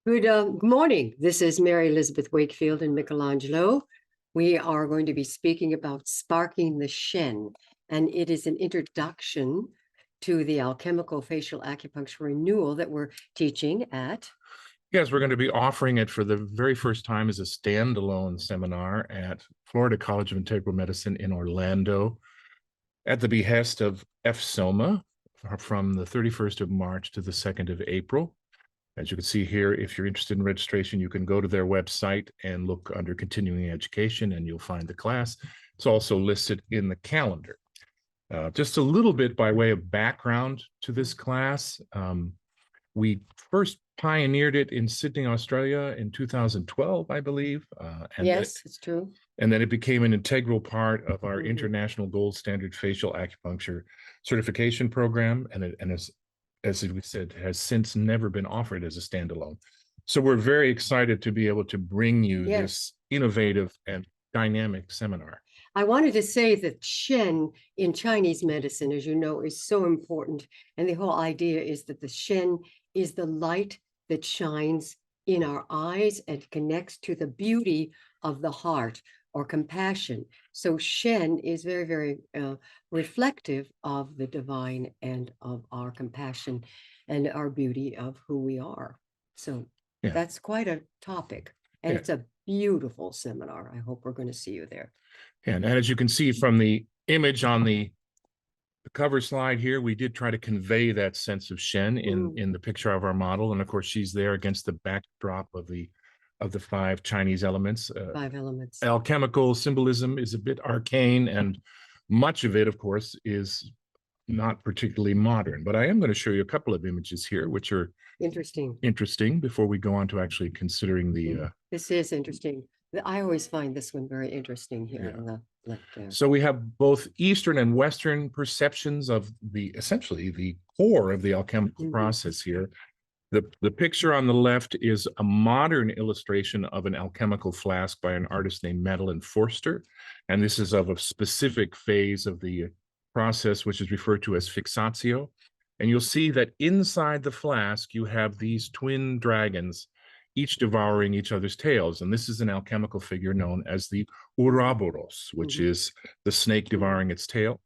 Good morning. This is Mary Elizabeth Wakefield and Michelangelo. We are going to be speaking about sparking the Shen, and it is an introduction to the alchemical facial acupuncture renewal that we're teaching at. Yes, we're going to be offering it for the very first time as a standalone seminar at Florida College of Integral Medicine in Orlando at the behest of FSOMA from the 31st of March to the 2nd of April. As you can see here, if you're interested in registration, you can go to their website and look under continuing education and you'll find the class. It's also listed in the calendar. Just a little bit by way of background to this class. We first pioneered it in Sydney, Australia in 2012, I believe. Yes, it's true. And then it became an integral part of our international gold standard facial acupuncture certification program. And as we said, has since never been offered as a standalone. So we're very excited to be able to bring you this innovative and dynamic seminar. I wanted to say that Shen in Chinese medicine, as you know, is so important. And the whole idea is that the Shen is the light that shines in our eyes and connects to the beauty of the heart or compassion. So Shen is very, very reflective of the divine and of our compassion and our beauty of who we are. So that's quite a topic. And it's a beautiful seminar. I hope we're going to see you there. And as you can see from the image on the cover slide here, we did try to convey that sense of Shen in the picture of our model. And of course, she's there against the backdrop of the five Chinese elements. Five elements. Alchemical symbolism is a bit arcane, and much of it, of course, is not particularly modern. But I am going to show you a couple of images here, which are interesting before we go on to actually considering the... This is interesting. I always find this one very interesting here on the left there. So we have both Eastern and Western perceptions of essentially the core of the alchemical process here. The picture on the left is a modern illustration of an alchemical flask by an artist named Madeline Forster. And this is of a specific phase of the process, which is referred to as fixatio. And you'll see that inside the flask, you have these twin dragons, each devouring each other's tails. And this is an alchemical figure known as the Ouroboros, which is the snake devouring its tail.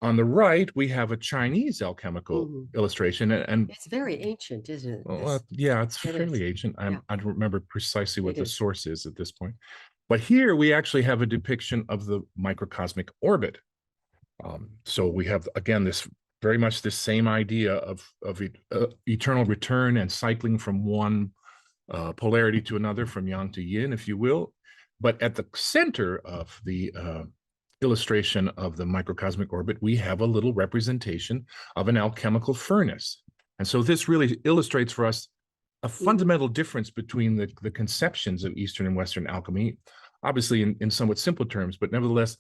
On the right, we have a Chinese alchemical illustration. And it's very ancient, isn't it? Well, yeah, it's fairly ancient. I don't remember precisely what the source is at this point. But here we actually have a depiction of the microcosmic orbit. So we have, again, this very much the same idea of eternal return and cycling from one polarity to another, from yang to yin, if you will. But at the center of the illustration of the microcosmic orbit, we have a little representation of an alchemical furnace. And so this really illustrates for us a fundamental difference between the conceptions of Eastern and Western alchemy, obviously in somewhat simple terms, but nevertheless,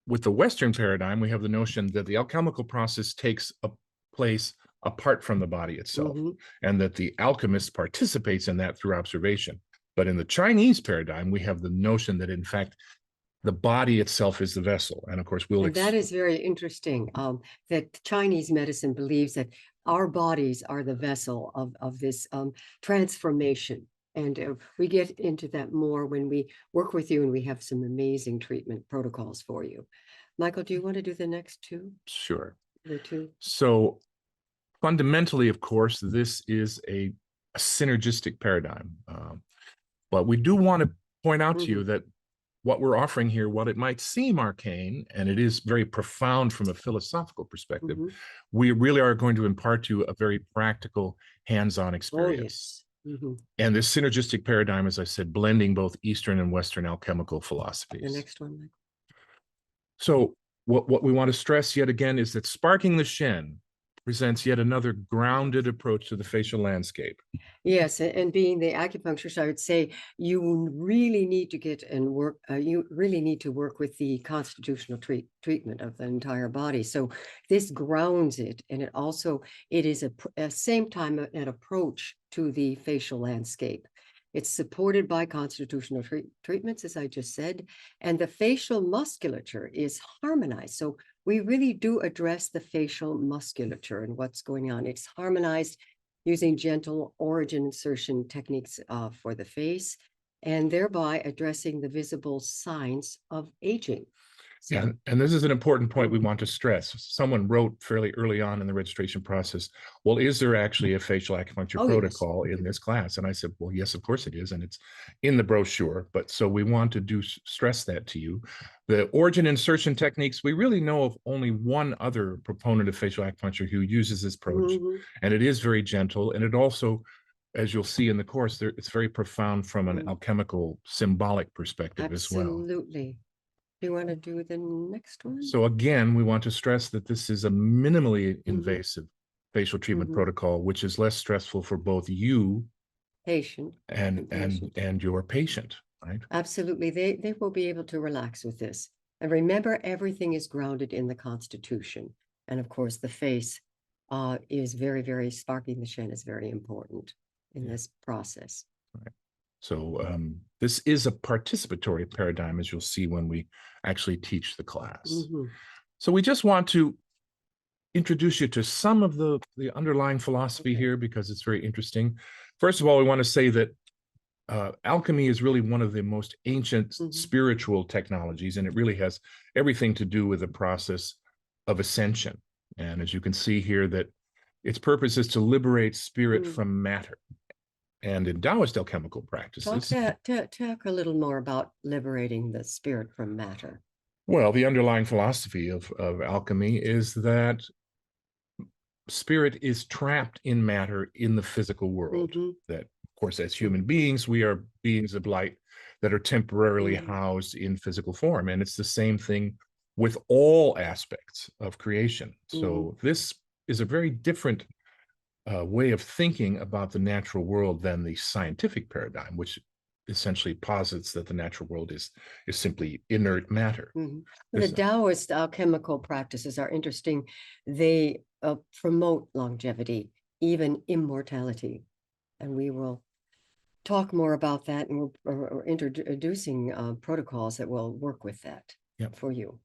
with the Western paradigm, we have the notion that the alchemical process takes a place apart from the body itself, and that the alchemist participates in that through observation. But in the Chinese paradigm, we have the notion that, in fact, the body itself is the vessel. And of course, that is very interesting, that Chinese medicine believes that our bodies are the vessel of this transformation. And we get into that more when we work with you, and we have some amazing treatment protocols for you. Michael, do you want to do the next two? Sure. The two. So fundamentally, of course, this is a synergistic paradigm. But we do want to point out to you that what we're offering here, while it might seem arcane, and it is very profound from a philosophical perspective, we really are going to impart to you a very practical, hands-on experience. And this synergistic paradigm, as I said, blending both Eastern and Western alchemical philosophies. The next one, Michael. So what we want to stress yet again is that sparking the Shen presents yet another grounded approach to the facial landscape. Yes, and being the acupuncturist, I would say you really need to get and work. You really need to work with the constitutional treatment of the entire body. So this grounds it, and it is at same time an approach to the facial landscape. It's supported by constitutional treatments, as I just said, and the facial musculature is harmonized. So we really do address the facial musculature and what's going on. It's harmonized using gentle origin insertion techniques for the face, and thereby addressing the visible signs of aging. Yeah, and this is an important point we want to stress. Someone wrote fairly early on in the registration process, well, is there actually a facial acupuncture protocol in this class? And I said, well, yes, of course it is. And it's in the brochure. But so we want to stress that to you. The origin insertion techniques, we really know of only one other proponent of facial acupuncture who uses this approach. And it is very gentle. And it also, as you'll see in the course, it's very profound from an alchemical symbolic perspective as well. Absolutely. Do you want to do the next one? So again, we want to stress that this is a minimally invasive facial treatment protocol, which is less stressful for both you patient and your patient, right? Absolutely. They will be able to relax with this. And remember, everything is grounded in the Constitution. And of course, the face is very, very sparking the Shen is very important in this process. Right. So this is a participatory paradigm, as you'll see when we actually teach the class. So we just want to introduce you to some of the underlying philosophy here, because it's very interesting. First of all, we want to say that alchemy is really one of the most ancient spiritual technologies, and it really has everything to do with the process of ascension. And as you can see here, that its purpose is to liberate spirit from matter. And in Taoist alchemical practices, talk a little more about liberating the spirit from matter. Well, the underlying philosophy of alchemy is that spirit is trapped in matter in the physical world. That, of course, as human beings, we are beings of light that are temporarily housed in physical form. And it's the same thing with all aspects of creation. So this is a very different way of thinking about the natural world than the scientific paradigm, which essentially posits that the natural world is simply inert matter. The Taoist alchemical practices are interesting. They promote longevity, even immortality. And we will talk more about that, and we're introducing protocols that will work with that for you.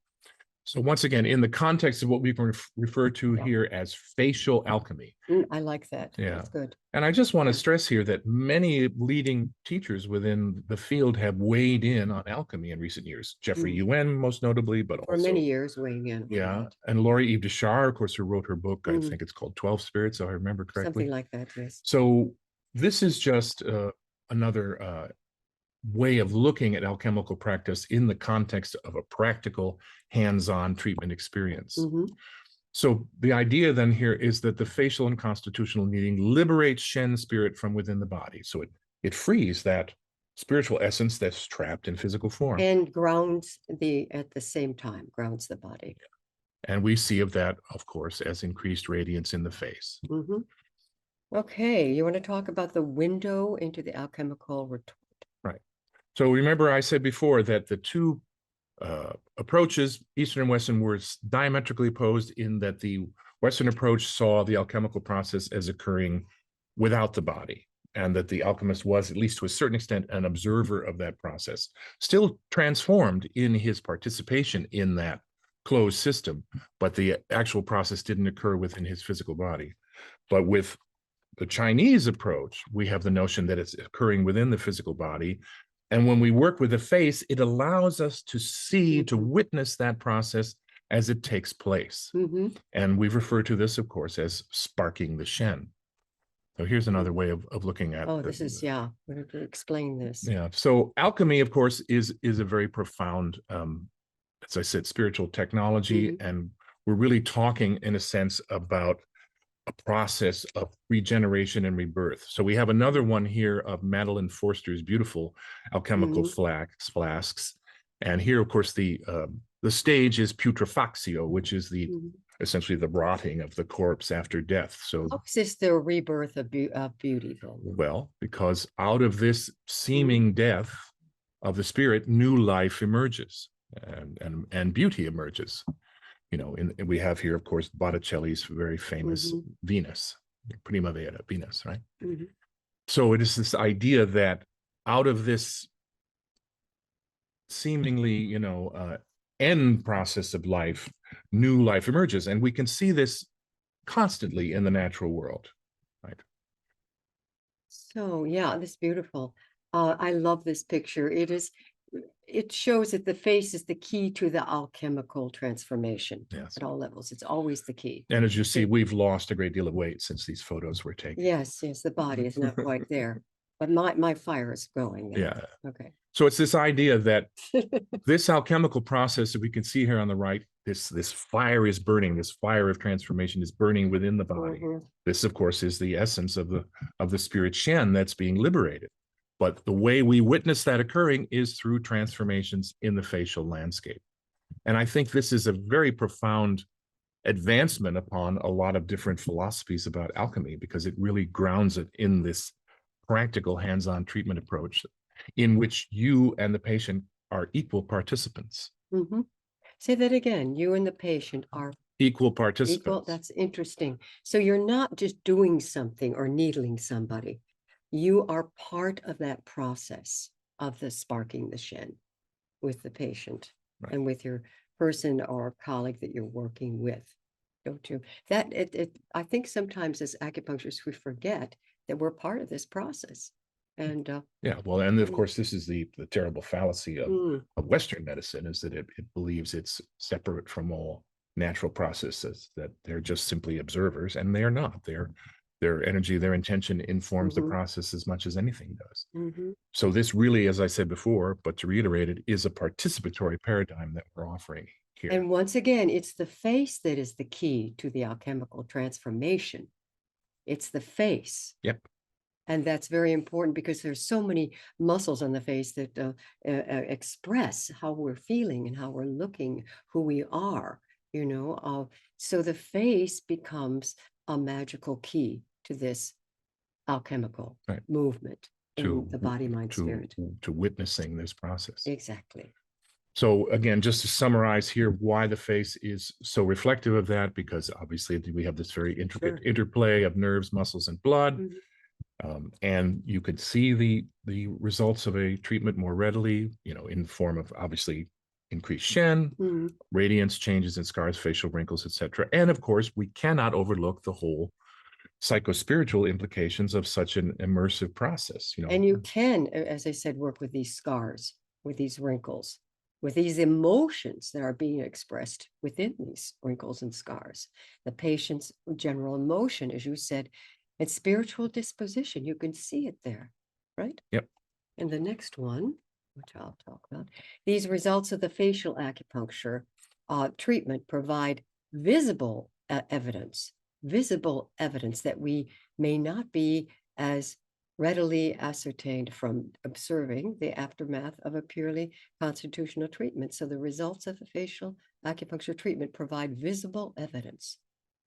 So once again, in the context of what we can refer to here as facial alchemy. I like that. Yeah. That's good. And I just want to stress here that many leading teachers within the field have weighed in on alchemy in recent years. Jeffrey Yuen, most notably, but for also many years weighing in. Yeah. And Laurie Eve Deschar, of course, who wrote her book, I think it's called 12 Spirits, if I remember correctly. Something like that, yes. So this is just another way of looking at alchemical practice in the context of a practical, hands-on treatment experience. So the idea then here is that the facial and constitutional kneading liberates Shen spirit from within the body. So it frees that spiritual essence that's trapped in physical form. And grounds at the same time, grounds the body. And we see of that, of course, as increased radiance in the face. Okay, you want to talk about the window into the alchemical retort? Right. So remember I said before that the two approaches, Eastern and Western, were diametrically opposed in that the Western approach saw the alchemical process as occurring without the body, and that the alchemist was, at least to a certain extent, an observer of that process, still transformed in his participation in that closed system, but the actual process didn't occur within his physical body. But with the Chinese approach, we have the notion that it's occurring within the physical body. And when we work with the face, it allows us to see, to witness that process as it takes place. And we refer to this, of course, as sparking the Shen. So here's another way of looking at. Oh, this is, we're going to explain this. Yeah. So alchemy, of course, is a very profound, as I said, spiritual technology. And we're really talking, in a sense, about a process of regeneration and rebirth. So we have another one here of Madeline Forster's beautiful alchemical flasks. And here, of course, the stage is putrefaxio, which is the essentially the rotting of the corpse after death. So how is this the rebirth of beauty then? Well, because out of this seeming death of the spirit, new life emerges, and beauty emerges. You know, we have here, of course, Botticelli's very famous Venus, Primavera, Venus, right? So it is this idea that out of this seemingly, end process of life, new life emerges. And we can see this constantly in the natural world, right? So yeah, this is beautiful. I love this picture. It shows that the face is the key to the alchemical transformation. Yes. At all levels. It's always the key. And as you see, we've lost a great deal of weight since these photos were taken. Yes, the body is not quite there, but my fire is going there. Yeah. Okay. So it's this idea that this alchemical process that we can see here on the right, this fire is burning, this fire of transformation is burning within the body. This, of course, is the essence of the spirit Shen that's being liberated. But the way we witness that occurring is through transformations in the facial landscape. And I think this is a very profound advancement upon a lot of different philosophies about alchemy, because it really grounds it in this practical hands-on treatment approach in which you and the patient are equal participants. Say that again. You and the patient are equal participants. Equal. That's interesting. So you're not just doing something or needling somebody. You are part of that process of the sparking the Shen with the patient and with your person or colleague that you're working with. Don't you? I think sometimes as acupuncturists, we forget that we're part of this process. And yeah, well, and of course, this is the terrible fallacy of Western medicine, is that it believes it's separate from all natural processes, that they're just simply observers, and they are not. Their energy, their intention informs the process as much as anything does. So this really, as I said before, but to reiterate it, is a participatory paradigm that we're offering here. And once again, it's the face that is the key to the alchemical transformation. It's the face. Yep. And that's very important, because there's so many muscles on the face that express how we're feeling and how we're looking, who we are, you know. So the face becomes a magical key to this alchemical movement in the body, mind, spirit. To witnessing this process. Exactly. So again, just to summarize here, why the face is so reflective of that, because obviously we have this very intricate interplay of nerves, muscles, and blood. And you could see the results of a treatment more readily, you know, in the form of obviously increased Shen, radiance, changes in scars, facial wrinkles, etc. And of course, we cannot overlook the whole psychospiritual implications of such an immersive process. You know, and you can, as I said, work with these scars, with these wrinkles, with these emotions that are being expressed within these wrinkles and scars. The patient's general emotion, as you said, and spiritual disposition, you can see it there, right? Yep. And the next one, which I'll talk about, these results of the facial acupuncture treatment provide visible evidence that we may not be as readily ascertained from observing the aftermath of a purely constitutional treatment. So the results of a facial acupuncture treatment provide visible evidence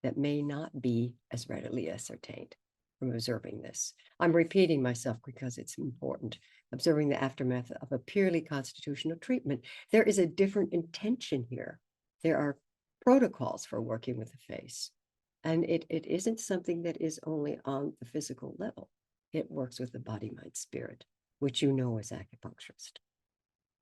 that may not be as readily ascertained from observing this. I'm repeating myself because it's important. Observing the aftermath of a purely constitutional treatment. There is a different intention here. There are protocols for working with the face. And it isn't something that is only on the physical level. It works with the body, mind, spirit, which you know as acupuncturist.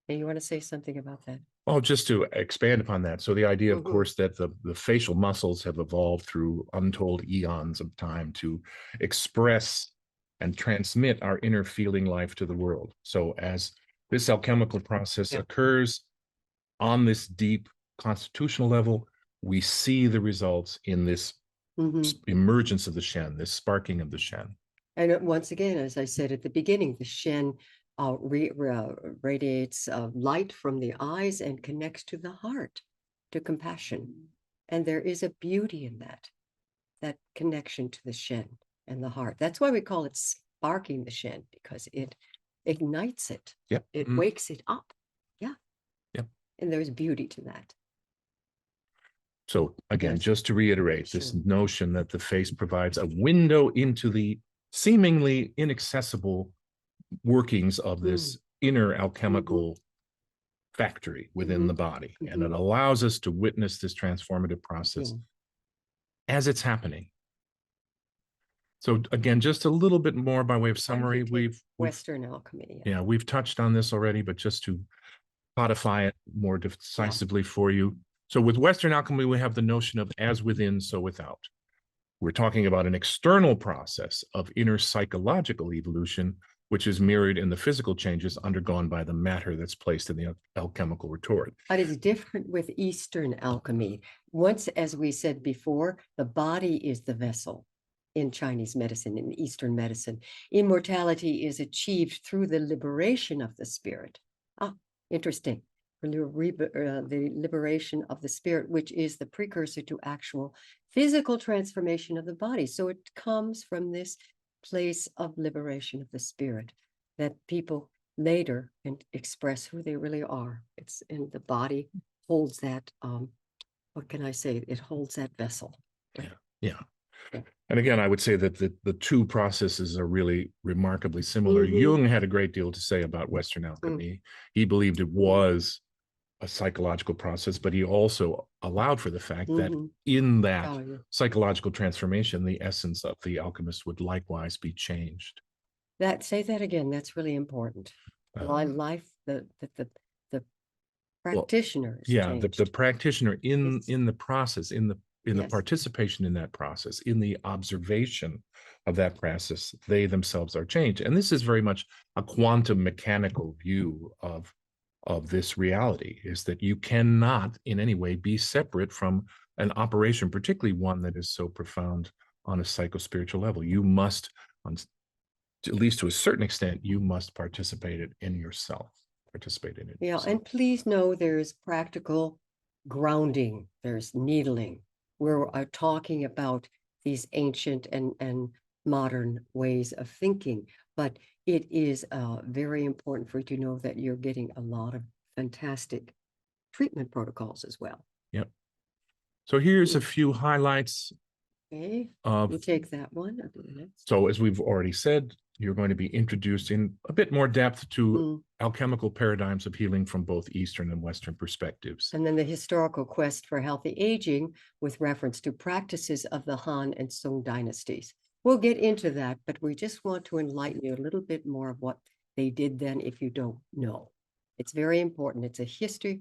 And you want to say something about that? Oh, just to expand upon that. So the idea, of course, that the facial muscles have evolved through untold eons of time to express and transmit our inner feeling life to the world. So as this alchemical process occurs on this deep constitutional level, we see the results in this emergence of the Shen, this sparking of the Shen. And once again, as I said at the beginning, the Shen radiates light from the eyes and connects to the heart, to compassion. And there is a beauty in that connection to the Shen and the heart. That's why we call it sparking the Shen, because it ignites it. Yep. It wakes it up. Yeah. Yep. And there's beauty to that. So again, just to reiterate, this notion that the face provides a window into the seemingly inaccessible workings of this inner alchemical factory within the body. And it allows us to witness this transformative process as it's happening. So again, just a little bit more by way of summary. We've Western alchemy. Yeah, we've touched on this already, but just to codify it more decisively for you. So with Western alchemy, we have the notion of as within, so without. We're talking about an external process of inner psychological evolution, which is mirrored in the physical changes undergone by the matter that's placed in the alchemical retort. But it's different with Eastern alchemy. Once, as we said before, the body is the vessel in Chinese medicine, in Eastern medicine. Immortality is achieved through the liberation of the spirit. Ah, interesting. The liberation of the spirit, which is the precursor to actual physical transformation of the body. So it comes from this place of liberation of the spirit that people later can express who they really are. It's in the body holds that, what can I say? It holds that vessel. Yeah. And again, I would say that the two processes are really remarkably similar. Jung had a great deal to say about Western alchemy. He believed it was a psychological process, but he also allowed for the fact that in that psychological transformation, the essence of the alchemist would likewise be changed. Say that again. That's really important. Life, the practitioner. The practitioner in the process, in the participation in that process, in the observation of that process, they themselves are changed. And this is very much a quantum mechanical view of this reality, is that you cannot in any way be separate from an operation, particularly one that is so profound on a psychospiritual level. You must, at least to a certain extent, you must participate in yourself. And please know there's practical grounding, there's needling. We're talking about these ancient and modern ways of thinking, but it is very important for you to know that you're getting a lot of fantastic treatment protocols as well. Yep. So here's a few highlights. Okay, we'll take that one. So as we've already said, you're going to be introduced in a bit more depth to alchemical paradigms of healing from both Eastern and Western perspectives. And then the historical quest for healthy aging with reference to practices of the Han and Song dynasties. We'll get into that, but we just want to enlighten you a little bit more of what they did then if you don't know. It's very important. It's a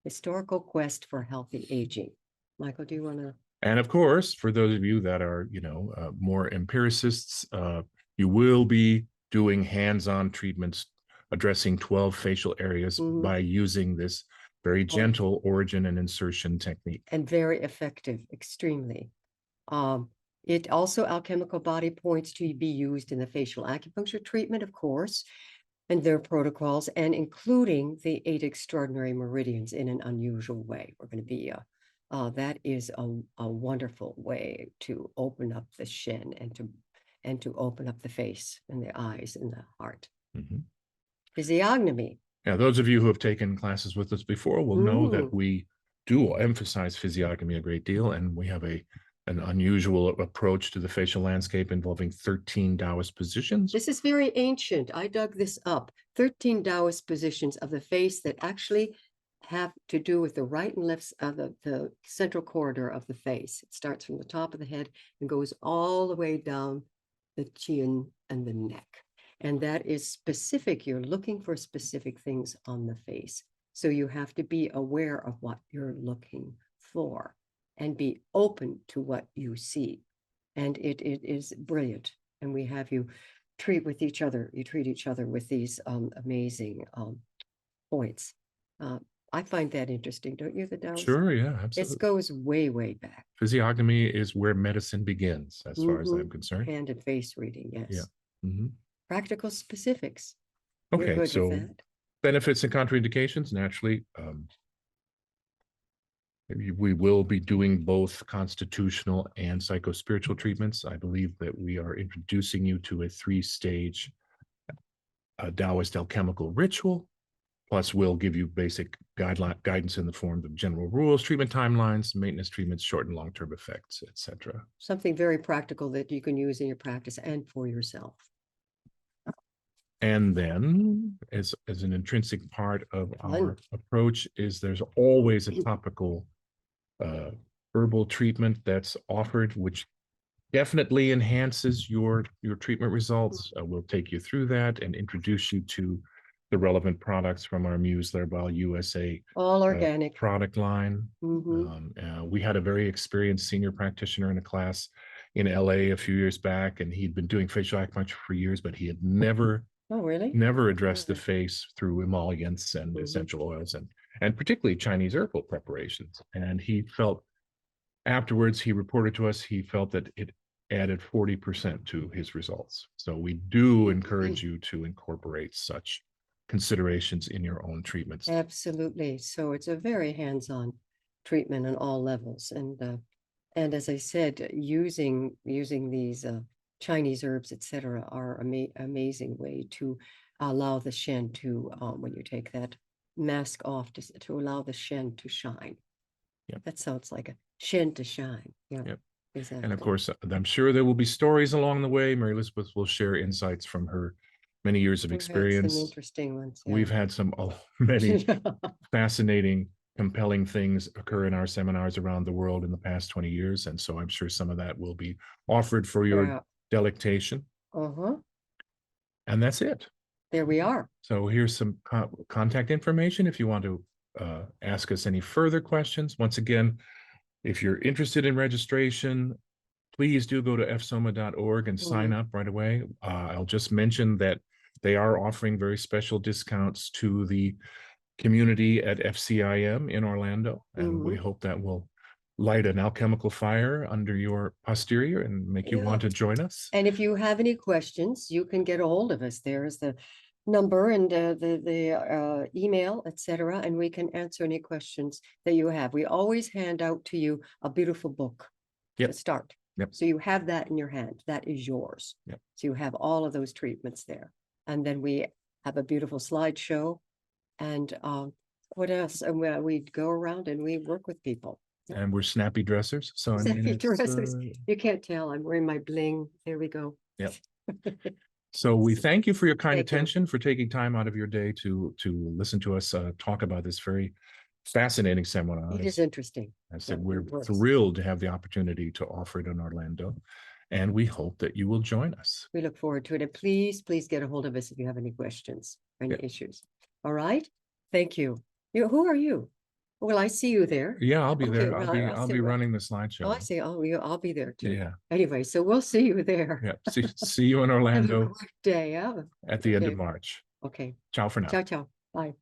historical quest for healthy aging. Michael, do you want to? And of course, for those of you that are, more empiricists, you will be doing hands-on treatments addressing 12 facial areas by using this very gentle origin and insertion technique. And very effective, extremely. It also, alchemical body points to be used in the facial acupuncture treatment, of course, and their protocols, and including the 8 extraordinary meridians in an unusual way. We're going to be, that is a wonderful way to open up the Shen and to open up the face and the eyes and the heart. Physiognomy. Now, those of you who have taken classes with us before will know that we do emphasize physiognomy a great deal, and we have an unusual approach to the facial landscape involving 13 Taoist positions. This is very ancient. I dug this up. 13 Taoist positions of the face that actually have to do with the right and left of the central corridor of the face. It starts from the top of the head and goes all the way down the chin and the neck. And that is specific. You're looking for specific things on the face. So you have to be aware of what you're looking for and be open to what you see. And it is brilliant. And we have you treat each other with these amazing points. I find that interesting, don't you, the Taoist? Sure, yeah, absolutely. It goes way, way back. Physiognomy is where medicine begins, as far as I'm concerned. Hand and face reading, yes. Yeah. Practical specifics. Okay, so benefits and contraindications, naturally. We will be doing both constitutional and psychospiritual treatments. I believe that we are introducing you to a 3-stage Taoist alchemical ritual. Plus, we'll give you basic guidance in the form of general rules, treatment timelines, maintenance treatments, short and long-term effects, etc. Something very practical that you can use in your practice and for yourself. And then, as an intrinsic part of our approach, is there's always a topical herbal treatment that's offered, which definitely enhances your treatment results. We'll take you through that and introduce you to the relevant products from our Muse Herbal USA all organic product line. We had a very experienced senior practitioner in a class in LA a few years back, and he'd been doing facial acupuncture for years, but he had never Oh, really? never addressed the face through emollients and Mhm. essential oils and particularly Chinese herbal preparations. And he felt afterwards, he reported to us, he felt that it added 40% to his results. So we do encourage you to incorporate such considerations in your own treatments. Absolutely. So it's a very hands-on treatment on all levels. And as I said, using these Chinese herbs, etc., are amazing way to allow the Shen to, when you take that mask off, to allow the Shen to shine. Yep. That sounds like a Shen to shine. Yeah, yep. Exactly. And of course, I'm sure there will be stories along the way. Mary Elizabeth will share insights from her many years of experience. Some interesting ones. Yeah. We've had many fascinating, compelling things occur in our seminars around the world in the past 20 years. And so I'm sure some of that will be offered for your delectation. And that's it. There we are. So here's some contact information if you want to ask us any further questions. Once again, if you're interested in registration, please do go to fsoma.org and sign up right away. I'll just mention that they are offering very special discounts to the community at FCIM in Orlando. And we hope that will light an alchemical fire under your posterior and make you want to join us. And if you have any questions, you can get a hold of us. There is the number and the email, etc., and we can answer any questions that you have. We always hand out to you a beautiful book to start. So you have that in your hand. That is yours. So you have all of those treatments there. And then we have a beautiful slideshow. And what else? And we go around and we work with people. And we're snappy dressers. So snappy dressers. You can't tell. I'm wearing my bling. There we go. Yep. So we thank you for your kind attention, for taking time out of your day to listen to us talk about this very fascinating seminar. It is interesting. I said we're thrilled to have the opportunity to offer it in Orlando, and we hope that you will join us. We look forward to it. And please get a hold of us if you have any questions or any issues. All right. Thank you. Who are you? Well, I see you there. Yeah, I'll be there. I'll be running the slideshow. Oh, I see. Oh, I'll be there too. Yeah. Anyway, so we'll see you there. Yeah. See you in Orlando. Have a good day. At the end of March. Okay. Ciao for now. Ciao, ciao. Bye.